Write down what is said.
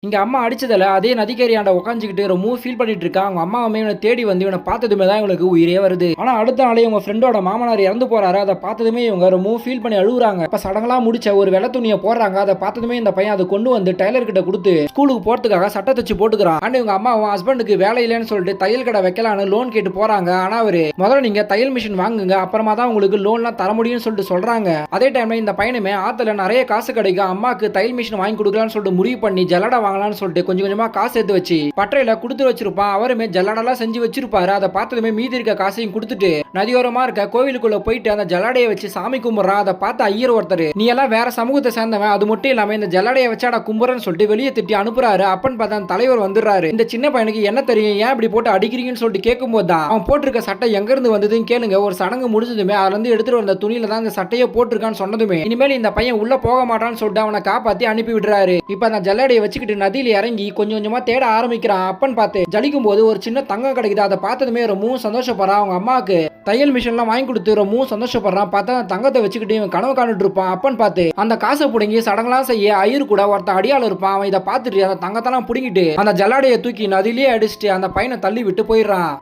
இங்க அம்மா அடிச்சதுல அதே நதிக்கரையாண்ட உட்காந்துக்கிட்டு ரொம்ப ஃபீல் பண்ணிட்டு இருக்கா. அவங்க அம்மாவுமே இவனை தேடி வந்து இவனை பார்த்ததுமே தான் இவங்களுக்கு உயிரே வருது. ஆனா அடுத்த நாளே இவங்க ஃப்ரெண்டோட மாமனார் இறந்து போறாரு. அதை பார்த்ததுமே இவங்க ரொம்ப ஃபீல் பண்ணி அழுகுறாங்க. அப்ப சடங்கெல்லாம் முடிச்ச ஒரு வெள்ளை துணியை போடுறாங்க. அதை பார்த்ததுமே இந்த பையன் அதை கொண்டு வந்து டைலர் கிட்ட கொடுத்து ஸ்கூலுக்கு போறதுக்காக சட்டை தச்சு போட்டுக்கிறான். ஆனா இவங்க அம்மாவும் ஹஸ்பண்டுக்கு வேலை இல்லைன்னு சொல்லிட்டு தையல் கடை வைக்கலான்னு லோன் கேட்டு போறாங்க. ஆனா அவரு முதல்ல நீங்க தையல் மிஷின் வாங்குங்க, அப்புறமா தான் உங்களுக்கு லோன்லாம் தர முடியும்னு சொல்லிட்டு சொல்றாங்க. அதே டைம்ல இந்த பையனுமே ஆத்துல நிறைய காசு கிடைக்கும், அம்மாக்கு தையல் மிஷின் வாங்கி கொடுக்கலாம்னு சொல்லிட்டு முடிவு பண்ணி ஜல்லடை வாங்கலாம்னு சொல்லிட்டு கொஞ்சம் கொஞ்சமா காசு எடுத்து வச்சு பட்டறையில கொடுத்து வச்சிருப்பான். அவருமே ஜல்லடெல்லாம் செஞ்சு வச்சிருப்பாரு. அதை பார்த்ததுமே மீதி இருக்க காசையும் கொடுத்துட்டு நதியோரமா இருக்க கோவிலுக்குள்ள போயிட்டு அந்த ஜல்லடையை வச்சு சாமி கும்பிடுறான். அதை பார்த்து ஐயர் ஒருத்தர், நீ எல்லாம் வேற சமூகத்தை சேர்ந்தவன், அது மட்டும் இல்லாம இந்த ஜல்லடையை வச்சாடா கும்புறன்னு சொல்லிட்டு வெளியே திட்டி அனுப்புறாரு. அப்பன்னு பார்த்தா அந்த தலைவர் வந்துடுறாரு. இந்த சின்ன பையனுக்கு என்ன தெரியும், ஏன் இப்படி போட்டு அடிக்கிறீங்கன்னு சொல்லிட்டு கேட்கும்போது தான் அவன் போட்டிருக்க சட்டை எங்க இருந்து வந்ததுன்னு கேளுங்க. ஒரு சடங்கு முடிஞ்சதுமே அதுல இருந்து எடுத்துட்டு வந்த துணியில தான் இந்த சட்டையை போட்டிருக்கான்னு சொன்னதுமே இனிமேல் இந்த பையன் உள்ள போக மாட்டான்னு சொல்லிட்டு அவனை காப்பாத்தி அனுப்பி விடுறாரு. இப்ப அந்த ஜல்லடையை வச்சுக்கிட்டு நதியில இறங்கி கொஞ்சம் கொஞ்சமா தேட ஆரம்பிக்கிறான். அப்பன்னு பார்த்து ஜலிக்கும் போது ஒரு சின்ன தங்கம் கிடைக்குது. அதை பார்த்ததுமே ரொம்பவும் சந்தோஷப்படுறான். அவங்க அம்மாவுக்கு தையல் மிஷின்லாம் வாங்கி கொடுத்து ரொம்பவும் சந்தோஷப்படுறான். பார்த்தா தங்கத்தை வச்சுக்கிட்டு இவன் கனவு காணிட்டு இருப்பான். அப்பன்னு பார்த்து அந்த காசை பிடுங்கி சடங்கெல்லாம் செய்ய ஐயர் கூட ஒருத்தன் அடியாள் இருப்பான். அவன் இதை பார்த்துட்டு அந்த தங்கத்தெல்லாம் பிடிங்கிட்டு அந்த ஜல்லாடையை தூக்கி நதியிலேயே அடிச்சுட்டு அந்த பையனை தள்ளி விட்டு போயிடுறான்.